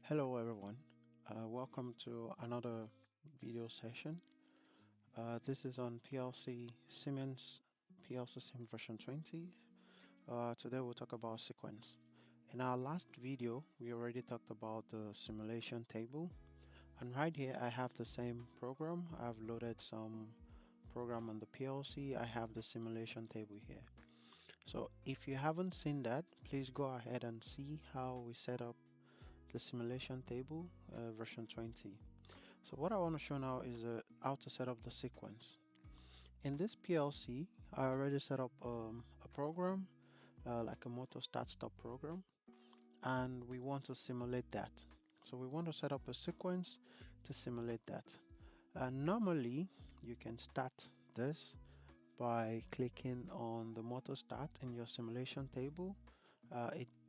Hello everyone, welcome to another video session. This is on PLC Siemens PLCSIM version 20. Today we'll talk about sequence. In our last video, we already talked about the simulation table, and right here I have the same program. I've loaded some program on the PLC. I have the simulation table here. So if you haven't seen that, please go ahead and see how we set up the simulation table version 20. So what I want to show now is how to set up the sequence. In this PLC, I already set up a program like a motor start stop program, and we want to simulate that. So we want to set up a sequence to simulate that. Normally, you can start this by clicking on the motor start in your simulation table.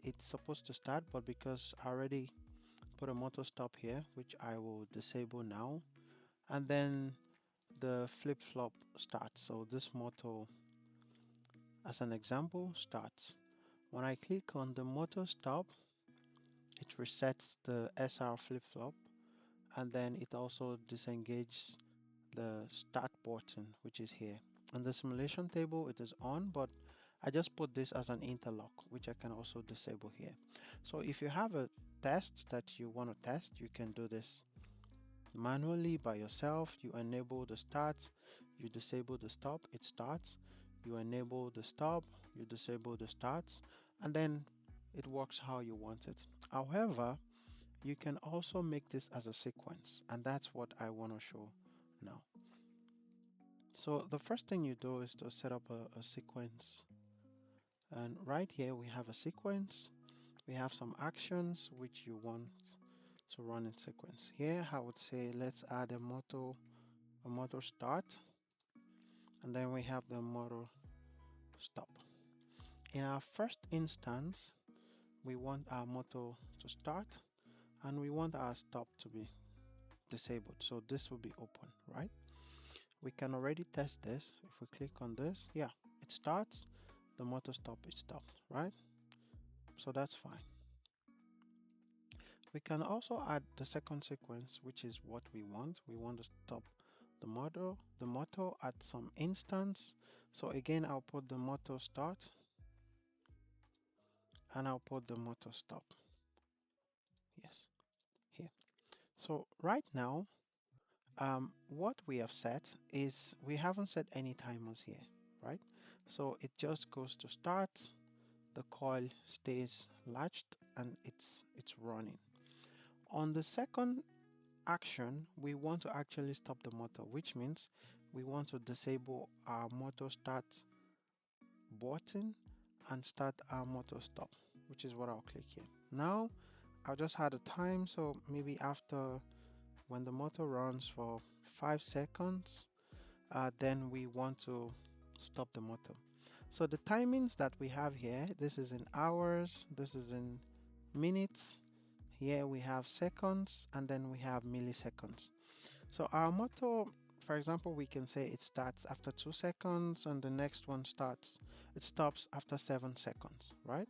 It's supposed to start, but because I already put a motor stop here, which I will disable now, and then the flip-flop starts. So this motor, as an example, starts. When I click on the motor stop, it resets the SR flip-flop, and then it also disengages the start button, which is here. On the simulation table, it is on, but I just put this as an interlock, which I can also disable here. So if you have a test that you want to test, you can do this manually by yourself. You enable the start, you disable the stop, it starts. You enable the stop, you disable the starts, and then it works how you want it. However, you can also make this as a sequence, and that's what I want to show now. So the first thing you do is to set up a sequence, and right here we have a sequence. We have some actions which you want to run in sequence. Here I would say let's add a motor start, and then we have the motor stop. In our first instance, we want our motor to start and we want our stop to be disabled, so this will be open, right? We can already test this. If we click on this, yeah, it starts, the motor stop is stopped, right? So that's fine. We can also add the second sequence, which is what we want. We want to stop the motor at some instance. So again, I'll put the motor start and I'll put the motor stop. Yes, here. So right now, what we have set is we haven't set any timers here, right? So it just goes to start, the coil stays latched, and it's running. On the second action, we want to actually stop the motor, which means we want to disable our motor start button and start our motor stop, which is what I'll click here. Now I'll just add a time, so maybe after when the motor runs for 5 seconds, then we want to stop the motor. So the timings that we have here, this is in hours, this is in minutes, here we have seconds, and then we have milliseconds. So our motor, for example, we can say it starts after 2 seconds and the next one it stops after 7 seconds, right?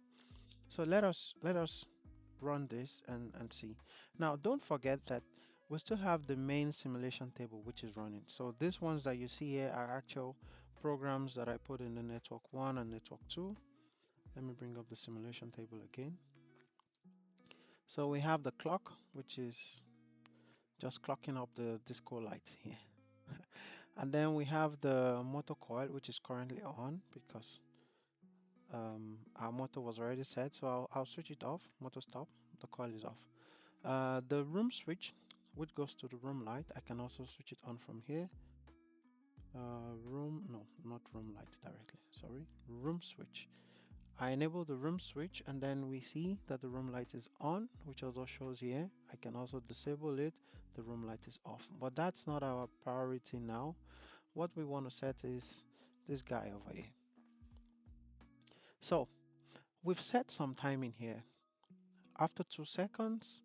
So let us run this and see. Now don't forget that we still have the main simulation table which is running. So these ones that you see here are actual programs that I put in the network 1 and network 2. Let me bring up the simulation table again. So we have the clock, which is just clocking up the disco light here. And then we have the motor coil, which is currently on because our motor was already set. So I'll switch it off, motor stop, the coil is off. The room switch, which goes to the room light, I can also switch it on from here. Not room light directly, sorry, room switch. I enable the room switch and then we see that the room light is on, which also shows here. I can also disable it, the room light is off, but that's not our priority now. What we want to set is this guy over here. So we've set some timing here. After 2 seconds,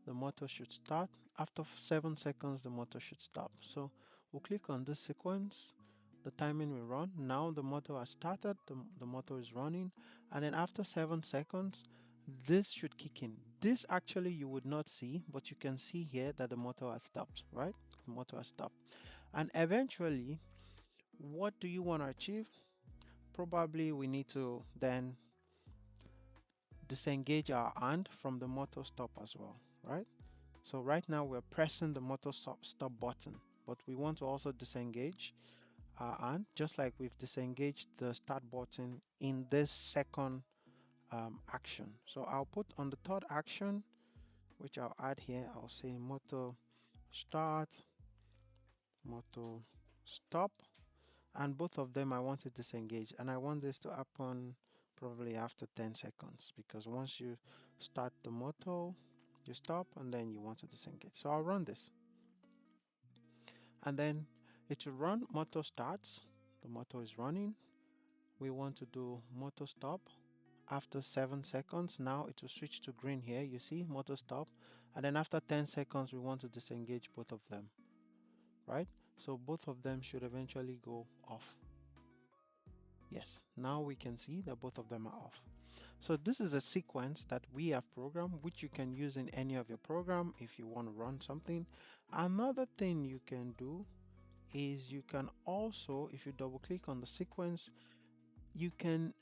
the motor should start. After 7 seconds, the motor should stop. So we'll click on this sequence, the timing will run. Now the motor has started, the motor is running, and then after 7 seconds, this should kick in. This actually you would not see, but you can see here that the motor has stopped, right? The motor has stopped. And eventually, what do you want to achieve? Probably we need to then disengage our hand from the motor stop as well, right? So right now we're pressing the motor stop button, but we want to also disengage our hand, just like we've disengaged the start button in this second action. So I'll put on the third action, which I'll add here, I'll say motor start, motor stop, and both of them I want to disengage, and I want this to happen probably after 10 seconds, because once you start the motor you stop and then you want to disengage. So I'll run this, and then it will run motor starts. The motor is running. We want to do motor stop after 7 seconds. Now it will switch to green here, you see, motor stop, and then after 10 seconds we want to disengage both of them, right? So both of them should eventually go off. Yes, now we can see that both of them are off. So this is a sequence that we have programmed, which you can use in any of your program if you want to run something. Another thing you can do is you can also, if you double click on the sequence, you can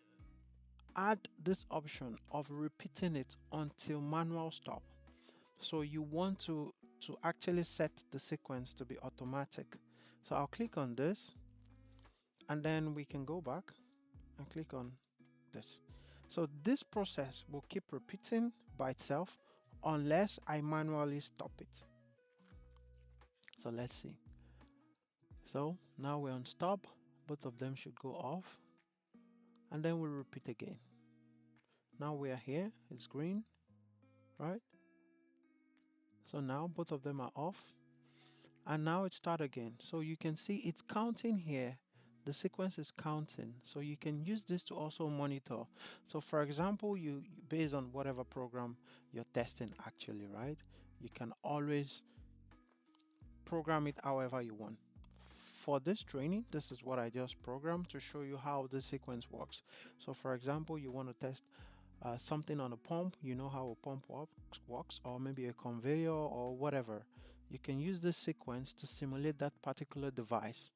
add this option of repeating it until manual stop. So you want to actually set the sequence to be automatic. So I'll click on this, and then we can go back and click on this. So this process will keep repeating by itself unless I manually stop it. So let's see. So now we're on stop, both of them should go off, and then we'll repeat again. Now we are here, it's green, right? So now both of them are off, and now it starts again. So you can see it's counting here. The sequence is counting, so you can use this to also monitor. So for example, you based on whatever program you're testing actually, right? You can always program it however you want. For this training, this is what I just programmed to show you how the sequence works. So for example, you want to test something on a pump, you know how a pump works, or maybe a conveyor or whatever. You can use this sequence to simulate that particular device,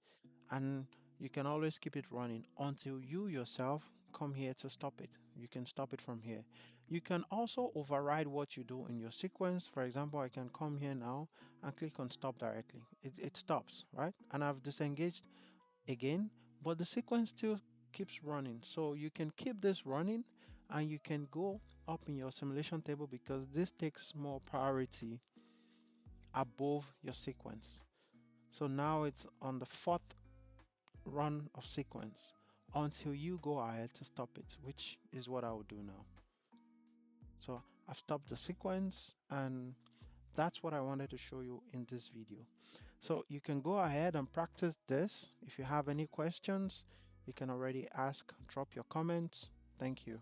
and you can always keep it running until you yourself come here to stop it. You can stop it from here. You can also override what you do in your sequence. For example, I can come here now and click on stop directly. It stops, right? And I've disengaged again, but the sequence still keeps running. So you can keep this running, and you can go up in your simulation table because this takes more priority above your sequence. So now it's on the fourth run of sequence until you go ahead to stop it, which is what I will do now. So I've stopped the sequence, and that's what I wanted to show you in this video. So you can go ahead and practice this. If you have any questions, you can already ask, drop your comments. Thank you.